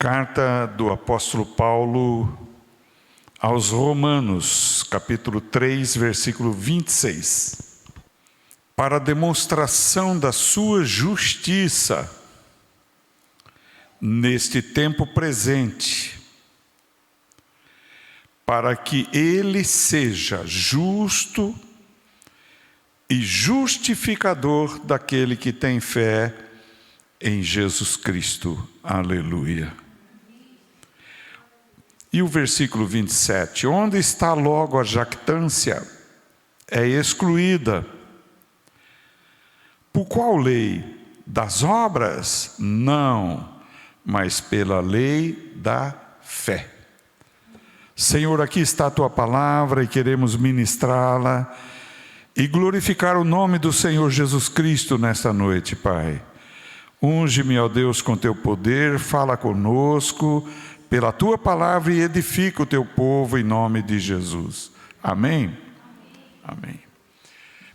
Carta do apóstolo Paulo aos Romanos, capítulo 3, versículo 26. Para demonstração da sua justiça neste tempo presente, para que ele seja justo e justificador daquele que tem fé em Jesus Cristo. Aleluia. E o versículo 27, onde está logo a jactância? É excluída. Por qual lei? Das obras? Não, mas pela lei da fé. Senhor, aqui está a Tua palavra e queremos ministrá-la e glorificar o nome do Senhor Jesus Cristo nesta noite, Pai. Unge-me, ó Deus, com Teu poder, fala conosco pela Tua palavra e edifica o Teu povo em nome de Jesus. Amém? Amém.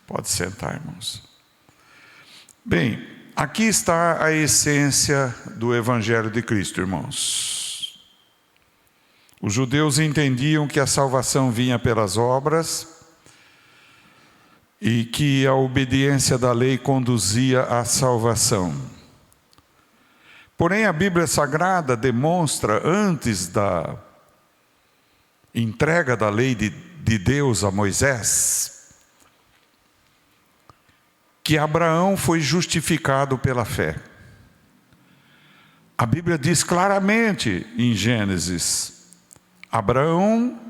Pode sentar, irmãos. Bem, aqui está a essência do Evangelho de Cristo, irmãos. Os judeus entendiam que a salvação vinha pelas obras e que a obediência da lei conduzia à salvação. Porém, a Bíblia Sagrada demonstra, antes da entrega da lei de Deus a Moisés, que Abraão foi justificado pela fé. A Bíblia diz claramente em Gênesis: Abraão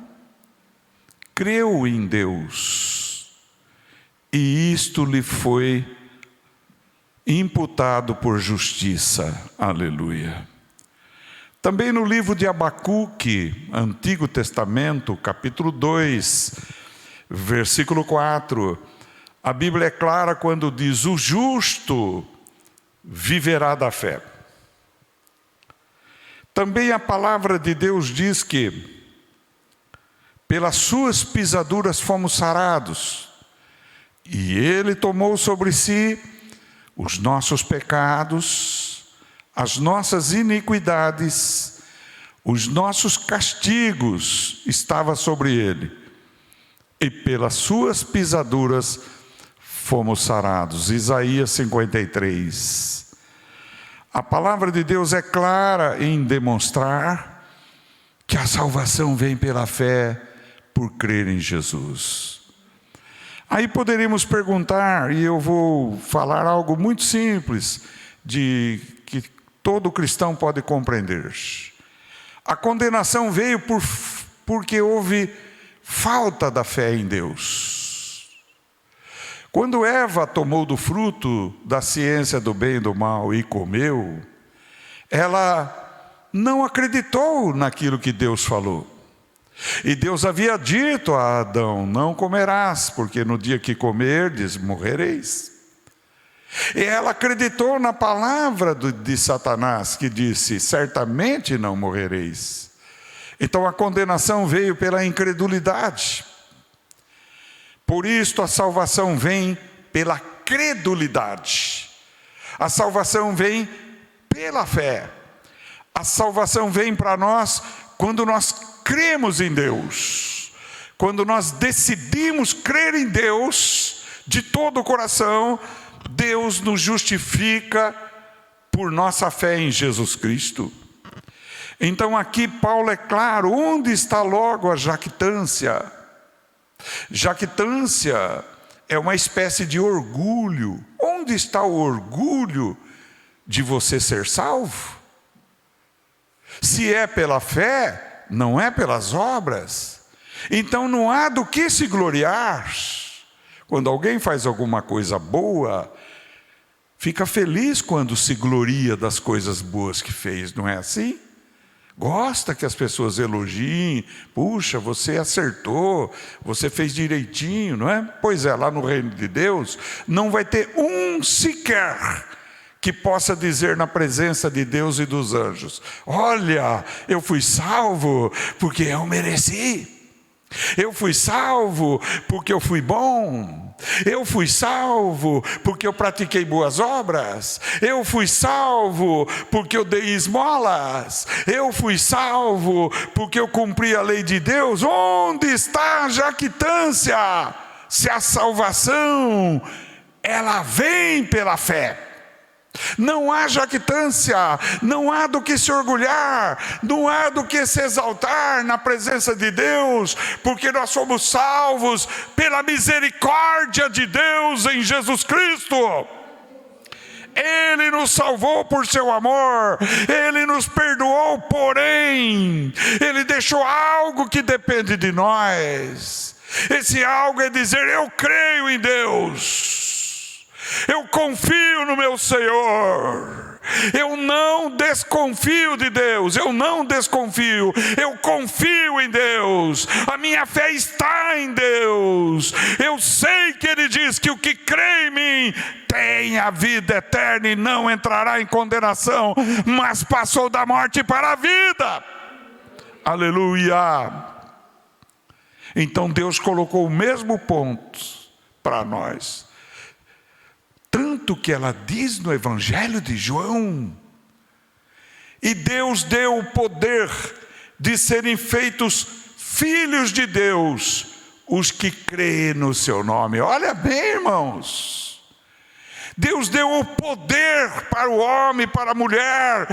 creu em Deus, e isto lhe foi imputado por justiça. Aleluia. Também no livro de Abacuque, Antigo Testamento, capítulo 2, versículo 4, a Bíblia é clara quando diz: o justo viverá da fé. Também a palavra de Deus diz que pelas suas pisaduras fomos sarados, e Ele tomou sobre si os nossos pecados, as nossas iniquidades, os nossos castigos estavam sobre Ele, e pelas suas pisaduras fomos sarados. Isaías 53. A palavra de Deus é clara em demonstrar que a salvação vem pela fé, por crer em Jesus. Aí poderíamos perguntar, e eu vou falar algo muito simples, de que todo cristão pode compreender. A condenação veio porque houve falta da fé em Deus. Quando Eva tomou do fruto da ciência do bem e do mal e comeu, ela não acreditou naquilo que Deus falou. E Deus havia dito a Adão: não comerás, porque no dia que comerdes, morrereis. E ela acreditou na palavra de Satanás, que disse: certamente não morrereis. Então a condenação veio pela incredulidade. Por isto a salvação vem pela credulidade. A salvação vem pela fé. A salvação vem para nós quando nós cremos em Deus, quando nós decidimos crer em Deus de todo o coração. Deus nos justifica por nossa fé em Jesus Cristo. Então aqui Paulo é claro, onde está logo a jactância? Jactância é uma espécie de orgulho. Onde está o orgulho de você ser salvo? Se é pela fé, não é pelas obras, então não há do que se gloriar. Quando alguém faz alguma coisa boa, fica feliz quando se gloria das coisas boas que fez, não é assim? Gosta que as pessoas elogiem: puxa, você acertou, você fez direitinho, não é? Pois é, lá no reino de Deus não vai ter um sequer que possa dizer na presença de Deus e dos anjos: olha, eu fui salvo porque eu mereci. Eu fui salvo porque eu fui bom. Eu fui salvo porque eu pratiquei boas obras. Eu fui salvo porque eu dei esmolas. Eu fui salvo porque eu cumpri a lei de Deus. Onde está a jactância? Se a salvação, ela vem pela fé. Não há jactância, não há do que se orgulhar, não há do que se exaltar na presença de Deus, porque nós somos salvos pela misericórdia de Deus em Jesus Cristo. Ele nos salvou por seu amor, Ele nos perdoou, porém, Ele deixou algo que depende de nós. Esse algo é dizer: eu creio em Deus. Eu confio no meu Senhor. Eu não desconfio de Deus. Eu não desconfio. Eu confio em Deus. A minha fé está em Deus. Eu sei que Ele diz que o que crê em mim tem a vida eterna e não entrará em condenação, mas passou da morte para a vida. Aleluia. Então Deus colocou o mesmo ponto para nós. Tanto que ela diz no Evangelho de João: e Deus deu o poder de serem feitos filhos de Deus os que creem no seu nome. Olha bem, irmãos, Deus deu o poder para o homem, para a mulher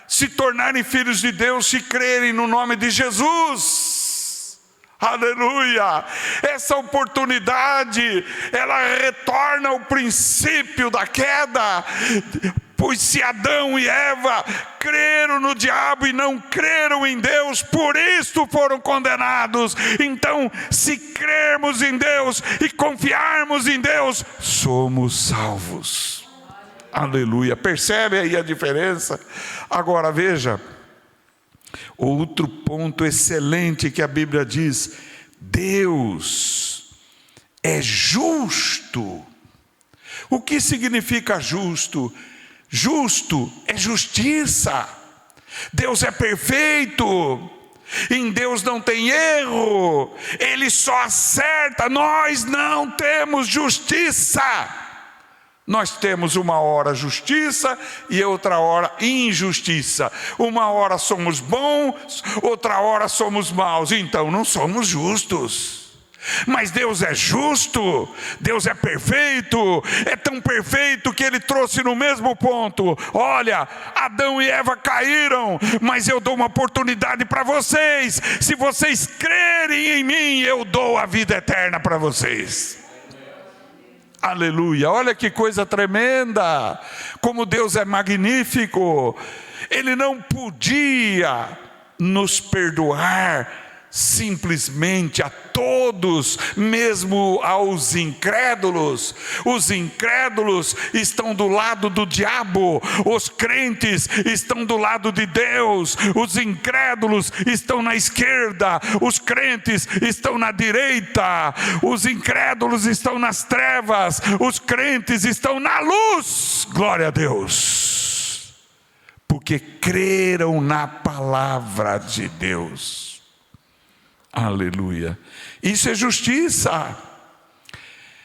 se tornarem filhos de Deus, se crerem no nome de Jesus. Aleluia! Essa oportunidade, ela retorna ao princípio da queda. Pois se Adão e Eva creram no diabo e não creram em Deus, por isso foram condenados. Então, se crermos em Deus e confiarmos em Deus, somos salvos. Aleluia! Percebe aí a diferença? Agora veja, outro ponto excelente que a Bíblia diz: Deus é justo. O que significa justo? Justo é justiça. Deus é perfeito. Em Deus não tem erro. Ele só acerta. Nós não temos justiça. Nós temos uma hora justiça e outra hora injustiça. Uma hora somos bons, outra hora somos maus. Então não somos justos. Mas Deus é justo, Deus é perfeito. É tão perfeito que Ele trouxe no mesmo ponto: olha, Adão e Eva caíram, mas eu dou uma oportunidade para vocês. Se vocês crerem em mim, eu dou a vida eterna para vocês. Aleluia, olha que coisa tremenda, como Deus é magnífico. Ele não podia nos perdoar simplesmente a todos, mesmo aos incrédulos. Os incrédulos estão do lado do diabo, os crentes estão do lado de Deus. Os incrédulos estão na esquerda, os crentes estão na direita. Os incrédulos estão nas trevas, os crentes estão na luz. Glória a Deus, porque creram na palavra de Deus. Aleluia. Isso é justiça,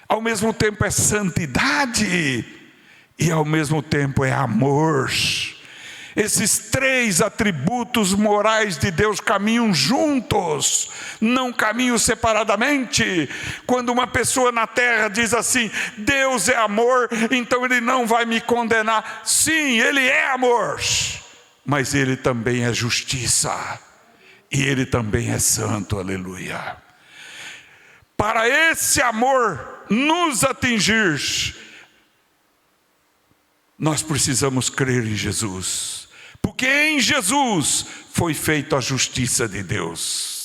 ao mesmo tempo é santidade e ao mesmo tempo é amor. Esses três atributos morais de Deus caminham juntos, não caminham separadamente. Quando uma pessoa na terra diz assim: Deus é amor, então Ele não vai me condenar. Sim, Ele é amor, mas Ele também é justiça. E Ele também é santo, aleluia. Para esse amor nos atingir, nós precisamos crer em Jesus. Porque em Jesus foi feita a justiça de Deus.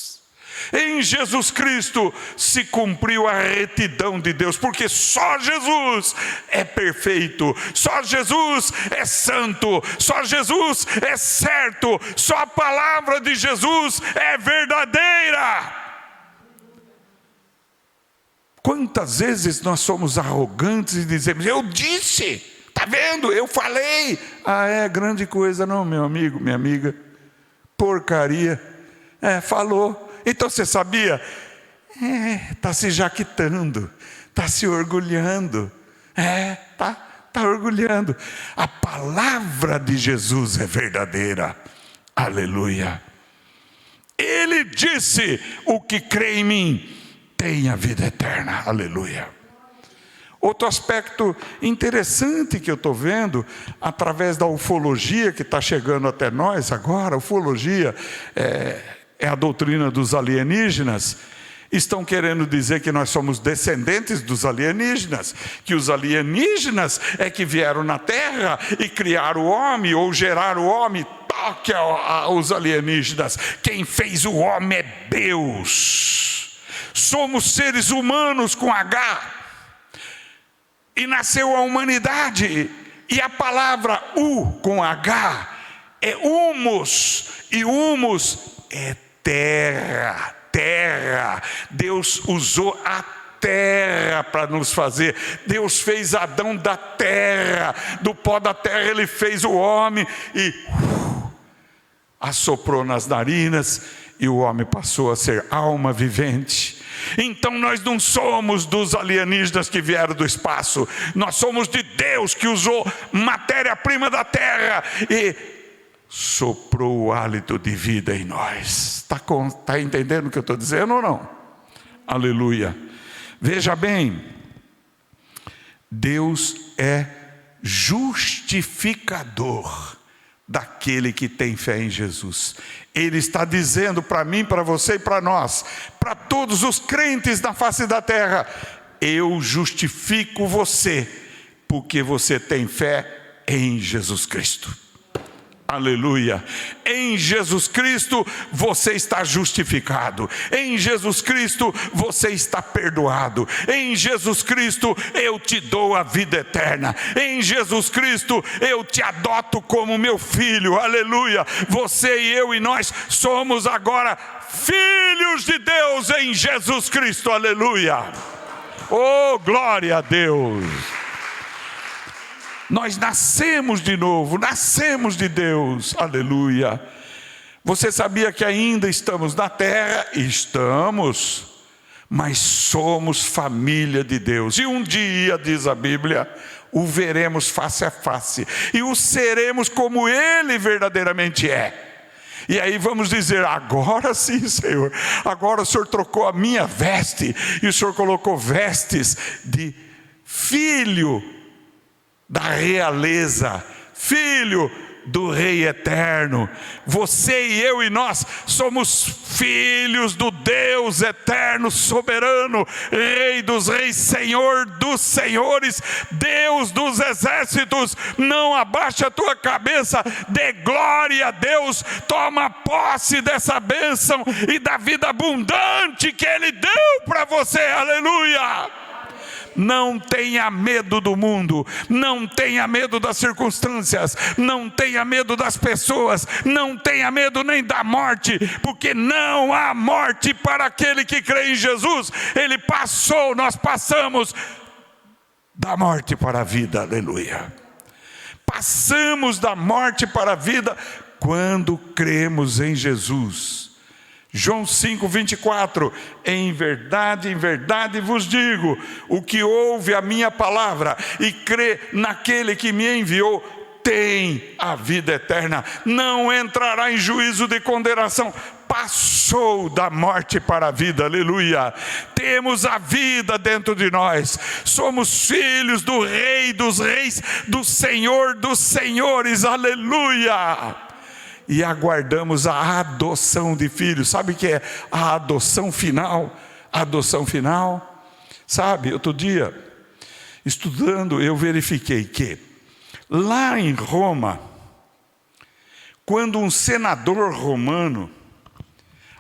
Em Jesus Cristo se cumpriu a retidão de Deus, porque só Jesus é perfeito, só Jesus é santo, só Jesus é certo, só a palavra de Jesus é verdadeira. Quantas vezes nós somos arrogantes e dizemos: eu disse, está vendo, eu falei. Ah, é grande coisa não, meu amigo, minha amiga, porcaria. Falou. Então você sabia? Está se jactando, está se orgulhando. Está orgulhando. A palavra de Jesus é verdadeira. Aleluia. Ele disse: o que crê em mim tem a vida eterna. Aleluia. Outro aspecto interessante que eu estou vendo, através da ufologia que está chegando até nós agora, a ufologia é a doutrina dos alienígenas. Estão querendo dizer que nós somos descendentes dos alienígenas, que os alienígenas é que vieram na Terra e criaram o homem, ou geraram o homem. Toque aos alienígenas, quem fez o homem é Deus. Somos seres humanos com H, e nasceu a humanidade, e a palavra com H é humus, e humus é terra. Deus usou a terra para nos fazer. Deus fez Adão da terra, do pó da terra ele fez o homem e assoprou nas narinas, e o homem passou a ser alma vivente. Então nós não somos dos alienígenas que vieram do espaço, nós somos de Deus que usou matéria-prima da terra e soprou o hálito de vida em nós. Está entendendo o que eu estou dizendo ou não? Aleluia. Veja bem, Deus é justificador daquele que tem fé em Jesus. Ele está dizendo para mim, para você e para nós, para todos os crentes na face da terra: eu justifico você, porque você tem fé em Jesus Cristo. Aleluia. Em Jesus Cristo você está justificado. Em Jesus Cristo você está perdoado. Em Jesus Cristo eu te dou a vida eterna. Em Jesus Cristo eu te adoto como meu filho. Aleluia. Você e eu e nós somos agora filhos de Deus em Jesus Cristo. Aleluia. Oh, glória a Deus. Nós nascemos de novo, nascemos de Deus, aleluia. Você sabia que ainda estamos na terra? Estamos, mas somos família de Deus. E um dia, diz a Bíblia, o veremos face a face, e o seremos como Ele verdadeiramente é. E aí vamos dizer: agora sim, Senhor, agora o Senhor trocou a minha veste, e o Senhor colocou vestes de filho da realeza, filho do Rei eterno. Você e eu e nós somos filhos do Deus eterno, soberano, Rei dos reis, Senhor dos senhores, Deus dos exércitos. Não abaixa a tua cabeça, dê glória a Deus, toma posse dessa bênção e da vida abundante que Ele deu para você, aleluia. Não tenha medo do mundo, não tenha medo das circunstâncias, não tenha medo das pessoas, não tenha medo nem da morte, porque não há morte para aquele que crê em Jesus. Ele passou, nós passamos da morte para a vida, aleluia. Passamos da morte para a vida quando cremos em Jesus. João 5:24, em verdade vos digo, o que ouve a minha palavra e crê naquele que me enviou, tem a vida eterna, não entrará em juízo de condenação, passou da morte para a vida, aleluia. Temos a vida dentro de nós, somos filhos do Rei dos reis, do Senhor dos senhores, aleluia. E aguardamos a adoção de filhos. Sabe o que é a adoção final? A adoção final. Sabe, outro dia, estudando, eu verifiquei que lá em Roma, quando um senador romano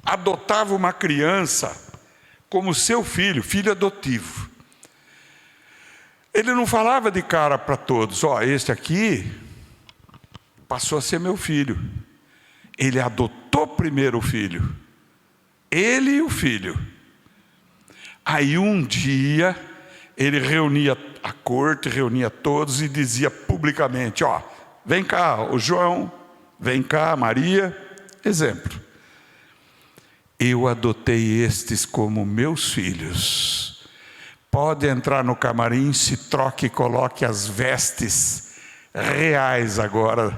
adotava uma criança como seu filho, filho adotivo, ele não falava de cara para todos: ó, este aqui passou a ser meu filho. Ele adotou primeiro o filho, ele e o filho. Aí um dia ele reunia a corte, reunia todos e dizia publicamente: ó, vem cá o João, vem cá Maria, exemplo, eu adotei estes como meus filhos, pode entrar no camarim, se troque e coloque as vestes reais agora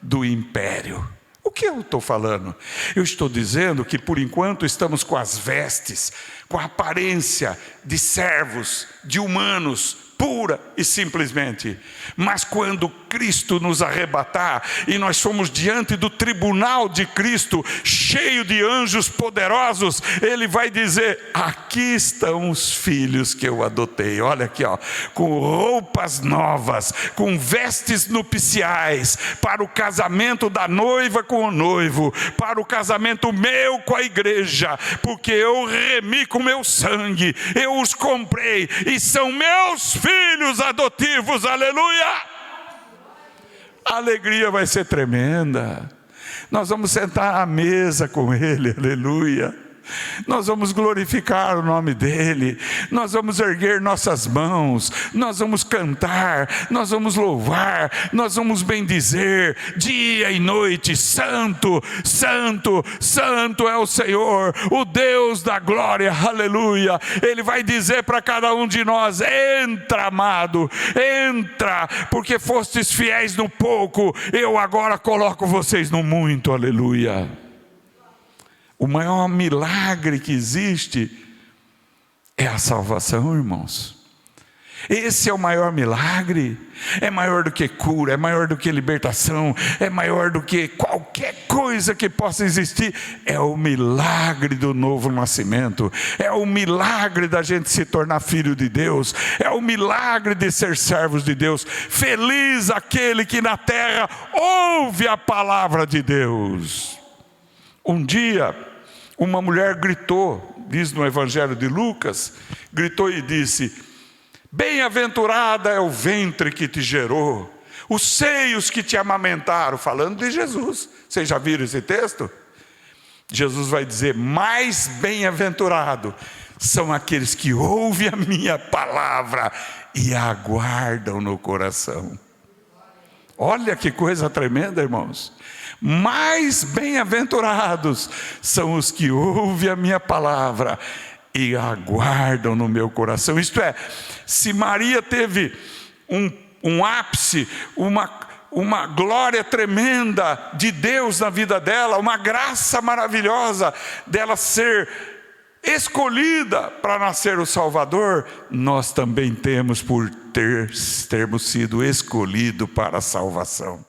do império. O que eu estou falando? Eu estou dizendo que por enquanto estamos com as vestes, com a aparência de servos, de humanos, pura e simplesmente. Mas quando Cristo nos arrebatar e nós somos diante do tribunal de Cristo, cheio de anjos poderosos, Ele vai dizer: aqui estão os filhos que eu adotei. Olha aqui, ó, com roupas novas, com vestes nupciais, para o casamento da noiva com o noivo, para o casamento meu com a igreja, porque eu remi com meu sangue, eu os comprei e são meus filhos adotivos. Aleluia! A alegria vai ser tremenda. Nós vamos sentar à mesa com Ele, aleluia. Nós vamos glorificar o nome dEle, nós vamos erguer nossas mãos, nós vamos cantar, nós vamos louvar, nós vamos bendizer, dia e noite. Santo, santo, santo é o Senhor, o Deus da glória, aleluia. Ele vai dizer para cada um de nós: entra, amado, entra, porque fostes fiéis no pouco, eu agora coloco vocês no muito, aleluia. O maior milagre que existe é a salvação, irmãos. Esse é o maior milagre. É maior do que cura, é maior do que libertação, é maior do que qualquer coisa que possa existir. É o milagre do novo nascimento, é o milagre da gente se tornar filho de Deus, é o milagre de ser servos de Deus. Feliz aquele que na terra ouve a palavra de Deus. Um dia, uma mulher gritou, diz no Evangelho de Lucas, gritou e disse: bem-aventurada é o ventre que te gerou, os seios que te amamentaram, falando de Jesus. Vocês já viram esse texto? Jesus vai dizer: mais bem-aventurado são aqueles que ouvem a minha palavra e a aguardam no coração. Olha que coisa tremenda, irmãos. Mais bem-aventurados são os que ouvem a minha palavra e aguardam no meu coração. Isto é, se Maria teve um ápice, uma glória tremenda de Deus na vida dela, uma graça maravilhosa dela ser escolhida para nascer o Salvador, nós também temos por termos sido escolhidos para a salvação.